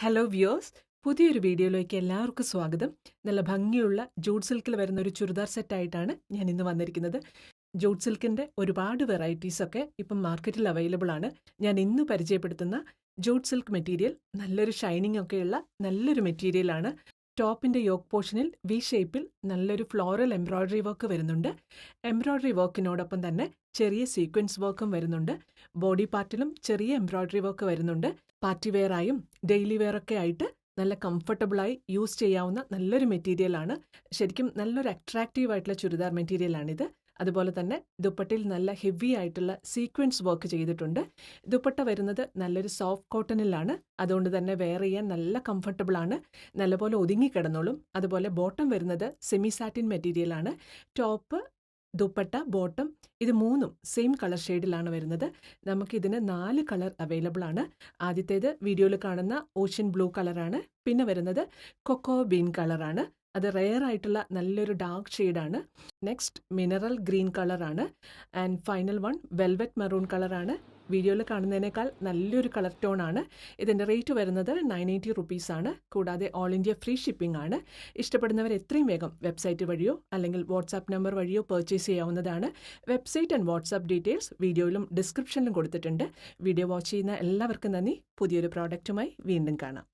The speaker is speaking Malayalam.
ഹലോ വ്യൂവേഴ്സ്, പുതിയൊരു വീഡിയോയിലേക്ക് എല്ലാവർക്കും സ്വാഗതം. നല്ല ഭംഗിയുള്ള ജൂട്ട് സിൽക്കിൽ വരുന്ന ഒരു ചുരിദാർ സെറ്റായിട്ടാണ് ഞാൻ ഇന്ന് വന്നിരിക്കുന്നത്. ജൂട്ട് സിൽക്കിൻ്റെ ഒരുപാട് വെറൈറ്റീസൊക്കെ ഇപ്പം മാർക്കറ്റിൽ അവൈലബിൾ ആണ്. ഞാൻ ഇന്ന് പരിചയപ്പെടുത്തുന്ന ജൂട്ട് സിൽക്ക് മെറ്റീരിയൽ നല്ലൊരു ഷൈനിങ് ഒക്കെയുള്ള നല്ലൊരു മെറ്റീരിയലാണ്. ടോപ്പിൻ്റെ യോക്ക് പോർഷനിൽ വി ഷേപ്പിൽ നല്ലൊരു ഫ്ലോറൽ എംബ്രോയ്ഡറി വർക്ക് വരുന്നുണ്ട്. എംബ്രോയ്ഡറി വർക്കിനോടൊപ്പം തന്നെ ചെറിയ സീക്വൻസ് വർക്കും വരുന്നുണ്ട്. ബോഡി പാർട്ടിലും ചെറിയ എംബ്രോയ്ഡറി വർക്ക് വരുന്നുണ്ട്. പാർട്ടി വെയറായും ഡെയിലി വെയറൊക്കെ ആയിട്ട് നല്ല കംഫർട്ടബിളായി യൂസ് ചെയ്യാവുന്ന നല്ലൊരു മെറ്റീരിയലാണ്. ശരിക്കും നല്ലൊരു അട്രാക്റ്റീവ് ആയിട്ടുള്ള ചുരിദാർ മെറ്റീരിയലാണിത്. അതുപോലെ തന്നെ ദുപ്പട്ടയിൽ നല്ല ഹെവി ആയിട്ടുള്ള സീക്വൻസ് വർക്ക് ചെയ്തിട്ടുണ്ട്. ദുപ്പട്ട വരുന്നത് നല്ലൊരു സോഫ്റ്റ് കോട്ടണിലാണ്. അതുകൊണ്ട് തന്നെ വെയർ ചെയ്യാൻ നല്ല കംഫർട്ടബിളാണ്. നല്ലപോലെ ഒതുങ്ങിക്കിടന്നോളും. അതുപോലെ ബോട്ടം വരുന്നത് സെമി സാറ്റിൻ മെറ്റീരിയലാണ്. ടോപ്പ്, ദുപ്പട്ട, ബോട്ടം ഇത് മൂന്നും സെയിം കളർ ഷെയ്ഡിലാണ് വരുന്നത്. നമുക്കിതിന് 4 കളർ അവൈലബിൾ ആണ്. ആദ്യത്തേത് വീഡിയോയിൽ കാണുന്ന ഓഷ്യൻ ബ്ലൂ കളറാണ്. പിന്നെ വരുന്നത് കൊക്കോ ബീൻ കളറാണ്. അത് റെയർ ആയിട്ടുള്ള നല്ലൊരു ഡാർക്ക് ഷെയ്ഡാണ്. നെക്സ്റ്റ് മിനറൽ ഗ്രീൻ കളറാണ്. And final one velvet maroon കളറാണ്. വീഡിയോയിൽ കാണുന്നതിനേക്കാൾ നല്ലൊരു കളർ ടോണാണ്. ഇതിൻ്റെ റേറ്റ് വരുന്നത് 980 റുപ്പീസാണ്. കൂടാതെ ഓൾ ഇന്ത്യ ഫ്രീ ഷിപ്പിംഗ് ആണ്. ഇഷ്ടപ്പെടുന്നവർ എത്രയും വേഗം വെബ്സൈറ്റ് വഴിയോ അല്ലെങ്കിൽ വാട്സാപ്പ് നമ്പർ വഴിയോ പർച്ചേസ് ചെയ്യാവുന്നതാണ്. വെബ്സൈറ്റ് ആൻഡ് വാട്സാപ്പ് ഡീറ്റെയിൽസ് വീഡിയോയിലും ഡിസ്ക്രിപ്ഷനിലും കൊടുത്തിട്ടുണ്ട്. വീഡിയോ വാച്ച് ചെയ്യുന്ന എല്ലാവർക്കും നന്ദി. പുതിയൊരു പ്രോഡക്റ്റുമായി വീണ്ടും കാണാം.